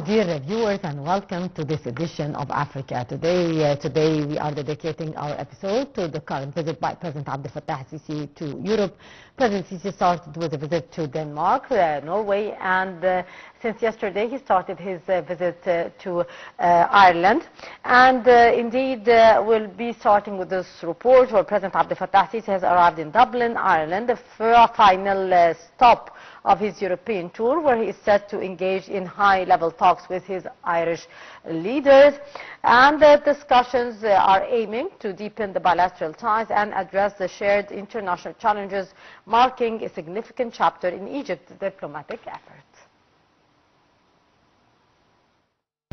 dear viewers, and welcome to this edition of Africa Today. Today we are dedicating our episode to the current visit by President Abdel Fattah al-Sisi to Europe. President Sisi started with a visit to Denmark, Norway, and since yesterday he started his visit to Ireland. And indeed we'll be starting with this report where President Abdel Fattah al-Sisi has arrived in Dublin, Ireland, the final stop of his European tour, where he is set to engage in high-level talks with his Irish leaders. And the discussions are aiming to deepen the bilateral ties and address the shared international challenges, marking a significant chapter in Egypt's diplomatic efforts.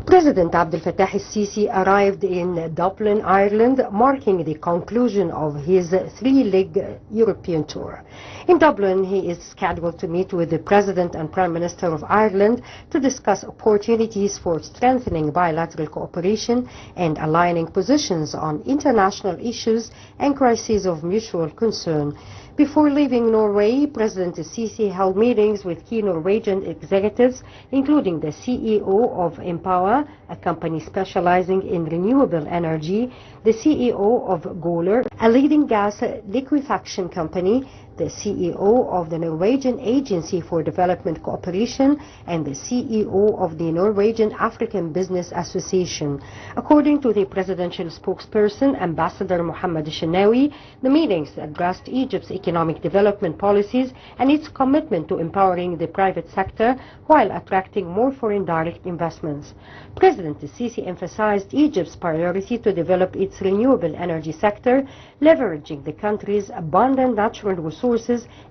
President Abdel Fattah al-Sisi arrived in Dublin, Ireland, marking the conclusion of his three-leg European tour. In Dublin, he is scheduled to meet with the President and Prime Minister of Ireland to discuss opportunities for strengthening bilateral cooperation and aligning positions on international issues and crises of mutual concern. Before leaving Norway, President Sisi held meetings with key Norwegian executives, including the CEO of Empower, a company specializing in renewable energy, the CEO of Golar, a leading gas liquefaction company, the CEO of the Norwegian Agency for Development Cooperation, and the CEO of the Norwegian African Business Association. According to the presidential spokesperson, Ambassador Mohammed Shenawi, the meetings addressed Egypt's economic development policies and its commitment to empowering the private sector while attracting more foreign direct investments. President Sisi emphasized Egypt's priority to develop its renewable energy sector, leveraging the country's abundant natural resources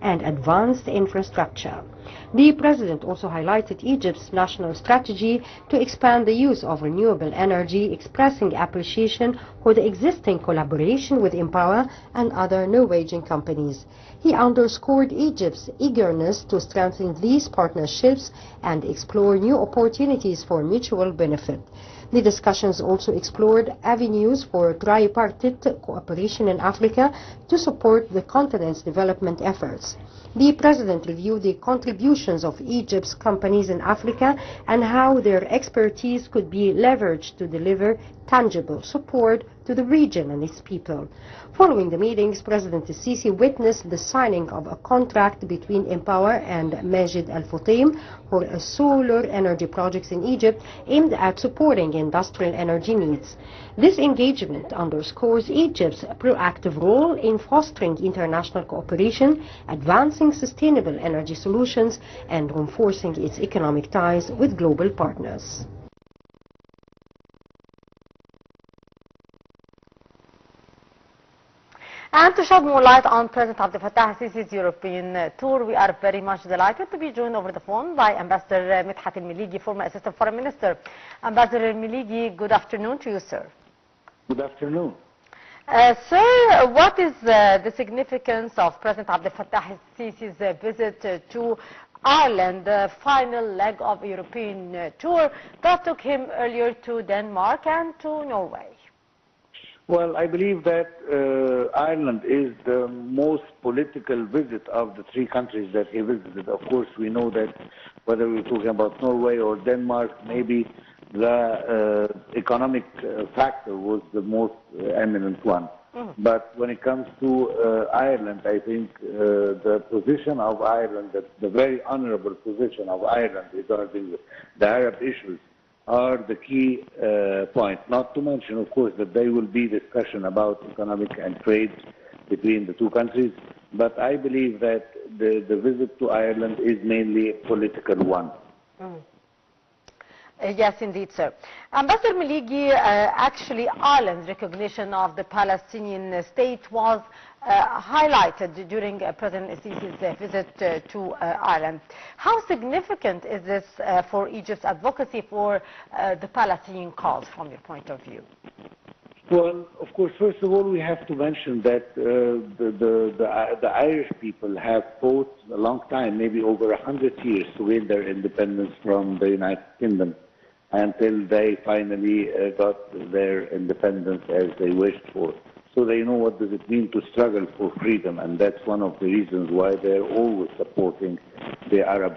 and advanced infrastructure. The President also highlighted Egypt's national strategy to expand the use of renewable energy, expressing appreciation for the existing collaboration with Empower and other Norwegian companies. He underscored Egypt's eagerness to strengthen these partnerships and explore new opportunities for mutual benefit. The discussions also explored avenues for tripartite cooperation in Africa to support the continent's development efforts. The President reviewed the contributions of Egypt's companies in Africa and how their expertise could be leveraged to deliver tangible support to the region and its people. Following the meetings, President Sisi witnessed the signing of a contract between Empower and Majid Al Futtaim for solar energy projects in Egypt aimed at supporting industrial energy needs. This engagement underscores Egypt's proactive role in fostering international cooperation, advancing sustainable energy solutions, and reinforcing its economic ties with global partners. And to shed more light on President Abdel Fattah al-Sisi's European tour, we are very much delighted to be joined over the phone by Ambassador Medhat Melegy, former Assistant Foreign Minister. Ambassador Melegy, good afternoon to you, sir. Good afternoon. Sir, what is the significance of President Abdel Fattah al-Sisi's visit to Ireland, the final leg of a European tour that took him earlier to Denmark and to Norway? Well, I believe that Ireland is the most political visit of the three countries that he visited. Of course, we know that whether we're talking about Norway or Denmark, maybe the economic factor was the most eminent one. But when it comes to Ireland, I think the position of Ireland, the very honorable position of Ireland regarding the Arab issues, are the key point. Not to mention, of course, that there will be discussion about economic and trade between the two countries. But I believe that the visit to Ireland is mainly a political one. Yes, indeed, sir. Ambassador Melegy, actually Ireland's recognition of the Palestinian state was highlighted during President Sisi's visit to Ireland. How significant is this for Egypt's advocacy for the Palestinian cause from your point of view? Well, of course, first of all, we have to mention that the Irish people have fought a long time, maybe over 100 years, to win their independence from the United Kingdom until they finally got their independence as they wished for. So they know what does it mean to struggle for freedom, and that's one of the reasons why they're always supporting the Arab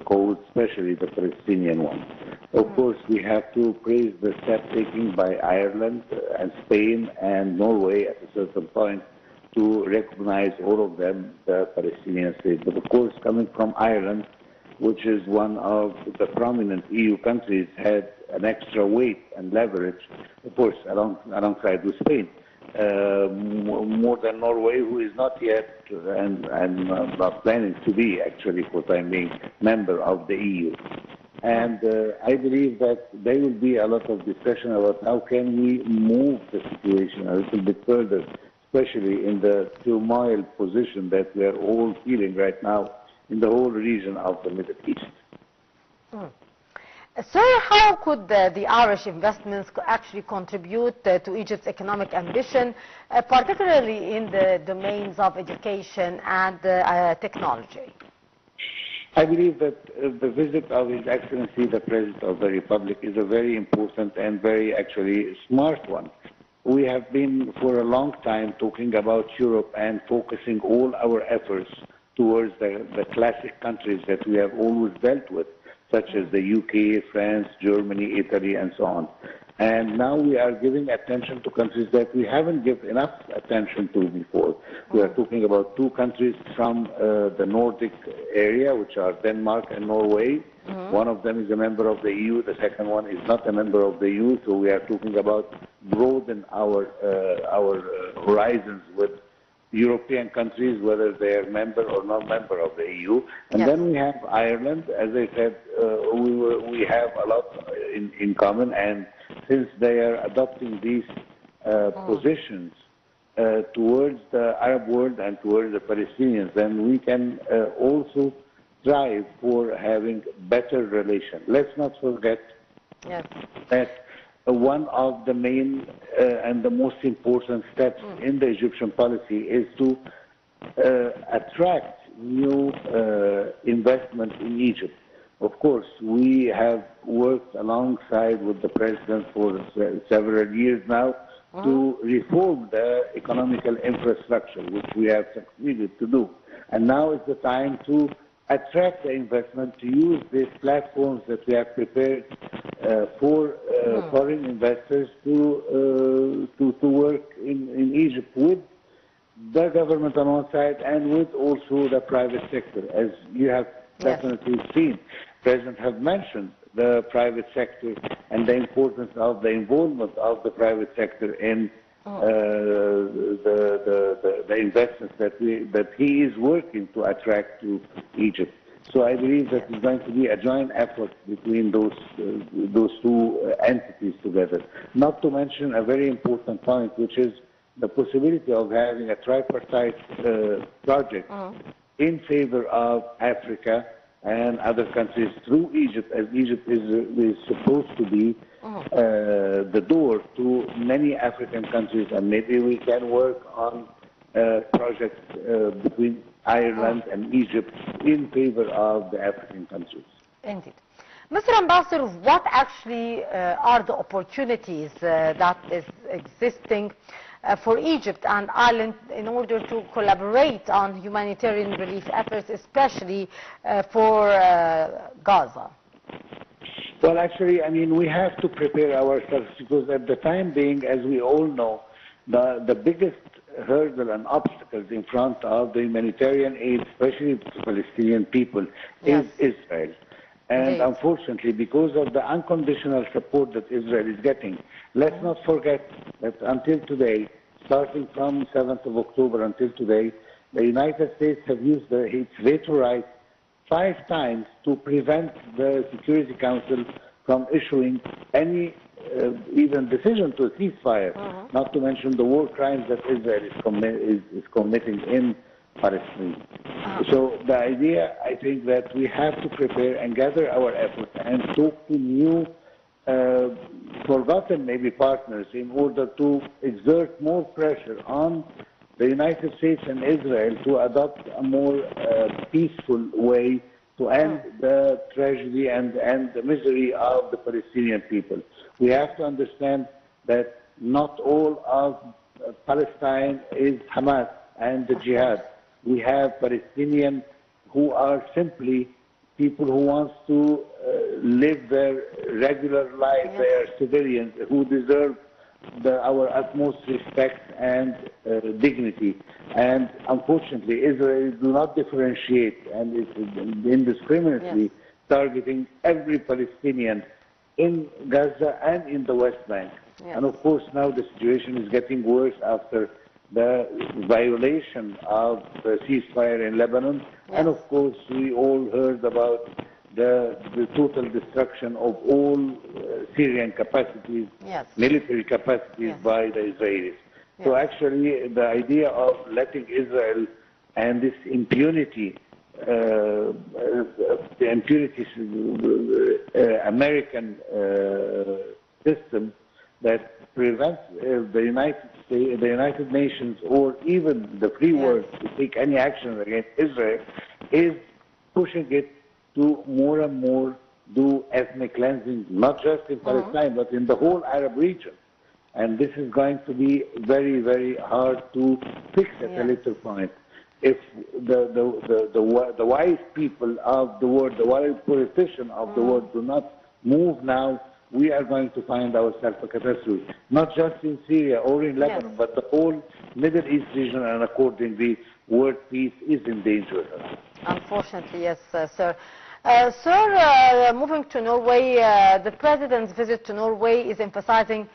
cause, especially the Palestinian one. Of course, we have to praise the step taken by Ireland and Spain and Norway at a certain point to recognize all of them, the Palestinian state. But of course, coming from Ireland, which is one of the prominent EU countries, had an extra weight and leverage, of course, alongside with Spain. More than Norway, who is not yet, and not planning to be, actually, for the time being, member of the EU. And I believe that there will be a lot of discussion about how can we move the situation a little bit further, especially in the turmoil position that we are all feeling right now in the whole region of the Middle East. Sir, how could the Irish investments actually contribute to Egypt's economic ambition, particularly in the domains of education and technology? I believe that the visit of His Excellency, the President of the Republic, is a very important and very actually smart one. We have been for a long time talking about Europe and focusing all our efforts towards the classic countries that we have always dealt with, such as the UK, France, Germany, Italy, and so on. And now we are giving attention to countries that we haven't given enough attention to before. We are talking about two countries from the Nordic area, which are Denmark and Norway. One of them is a member of the EU, the second one is not a member of the EU, so we are talking about broaden our horizons with European countries, whether they are member or not member of the EU. And then we have Ireland. As I said, we have a lot in common, and since they are adopting these positions towards the Arab world and towards the Palestinians, then we can also strive for having better relations. Let's not forget that one of the main and the most important steps in the Egyptian policy is to attract new investment in Egypt. Of course, we have worked alongside with the President for several years now to reform the economical infrastructure, which we have succeeded to do. And now is the time to attract the investment, to use these platforms that we have prepared for foreign investors to work in Egypt with the government on one side and with also the private sector. As you have definitely seen, President have mentioned the private sector and the importance of the involvement of the private sector in the investments that he is working to attract to Egypt. So I believe that it's going to be a joint effort between those two entities together. Not to mention a very important point, which is the possibility of having a tripartite project in favor of Africa and other countries through Egypt, as Egypt is supposed to be the door to many African countries, and maybe we can work on projects between Ireland and Egypt in favor of the African countries. Indeed. Mr. Ambassador, what actually are the opportunities that is existing for Egypt and Ireland in order to collaborate on humanitarian relief efforts, especially for Gaza? Well, actually, I mean, we have to prepare ourselves because at the time being, as we all know, the biggest hurdle and obstacles in front of the humanitarian aid, especially to Palestinian people, is Israel. And unfortunately, because of the unconditional support that Israel is getting, let's not forget that until today, starting from 7th of October until today, the United States have used its veto right 5 times to prevent the Security Council from issuing any even decision to a ceasefire, not to mention the war crimes that Israel is committing in Palestine. So the idea, I think, that we have to prepare and gather our efforts and talk to new, forgotten maybe partners in order to exert more pressure on the United States and Israel to adopt a more peaceful way to end the tragedy and the misery of the Palestinian people. We have to understand that not all of Palestine is Hamas and the jihad. We have Palestinians who are simply people who want to live their regular life. They are civilians who deserve our utmost respect and dignity. And unfortunately, Israel do not differentiate and is indiscriminately targeting every Palestinian in Gaza and in the West Bank. And of course, now the situation is getting worse after the violation of the ceasefire in Lebanon. And of course, we all heard about the total destruction of all Syrian capacities, military capacities by the Israelis. So actually, the idea of letting Israel and this impunity, the impunity American system that prevents the United Nations or even the free world to take any action against Israel, is pushing it to more and more do ethnic cleansing, not just in Palestine, but in the whole Arab region. And this is going to be very, very hard to fix at a later point. If the wise people of the world, the wise politicians of the world do not move now, we are going to find ourselves a catastrophe. Not just in Syria or in Lebanon, but the whole Middle East region, and accordingly, world peace is in danger. Unfortunately, yes, sir. Sir, moving to Norway, the President's visit to Norway is emphasizing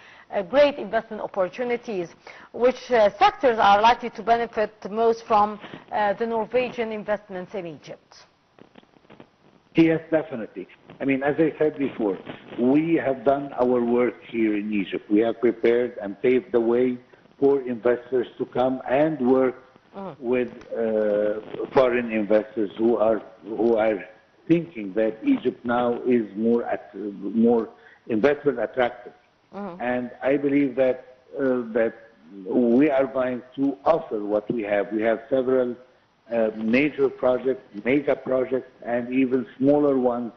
great investment opportunities. Which sectors are likely to benefit most from the Norwegian investments in Egypt? Yes, definitely. I mean, as I said before, we have done our work here in Egypt. We have prepared and paved the way for investors to come and work with foreign investors who are thinking that Egypt now is more investment attractive. And I believe that we are going to offer what we have. We have several major projects, mega projects, and even smaller ones,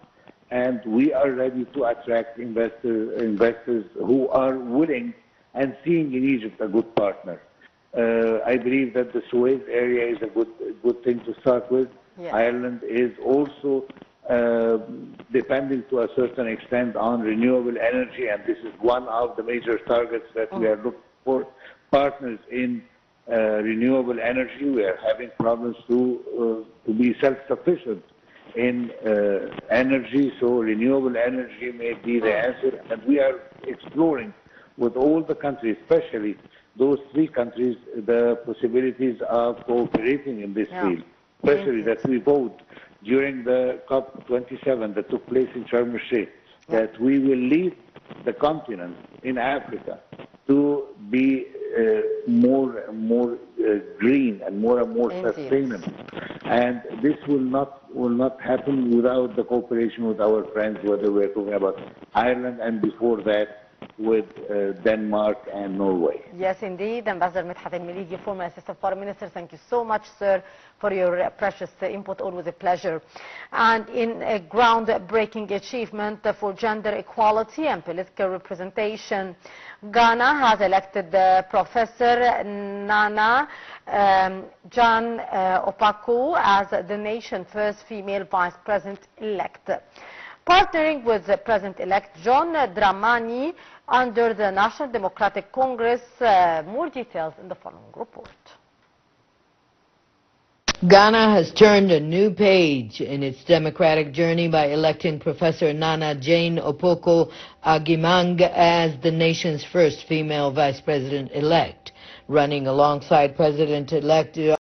and we are ready to attract investors who are willing and seeing in Egypt a good partner. I believe that the Suez area is a good thing to start with. Ireland is also depending to a certain extent on renewable energy, and this is one of the major targets that we are looking for. Partners in renewable energy. We are having problems to be self-sufficient in energy, so renewable energy may be the answer, and we are exploring with all the countries, especially those three countries, the possibilities of cooperating in this field, especially that we vote during the COP27 that took place in Sharm el-Sheikh, that we will lead the continent in Africa to be more and more green and more sustainable. And this will not happen without the cooperation with our friends, whether we're talking about Ireland and before that with Denmark and Norway. Yes, indeed. Ambassador Medhat Melegy, former Assistant Foreign Minister, thank you so much, sir, for your precious input. Always a pleasure. And in a groundbreaking achievement for gender equality and political representation, Ghana has elected Professor Nana Jan Opoku as the nation's first female vice president-elect. Partnering with the President-elect John Dramani under the National Democratic Congress. More details in the following report. Ghana has turned a new page in its democratic journey by electing Professor Nana Jane Opoku Agimang as the nation's first female vice president-elect, running alongside President-elect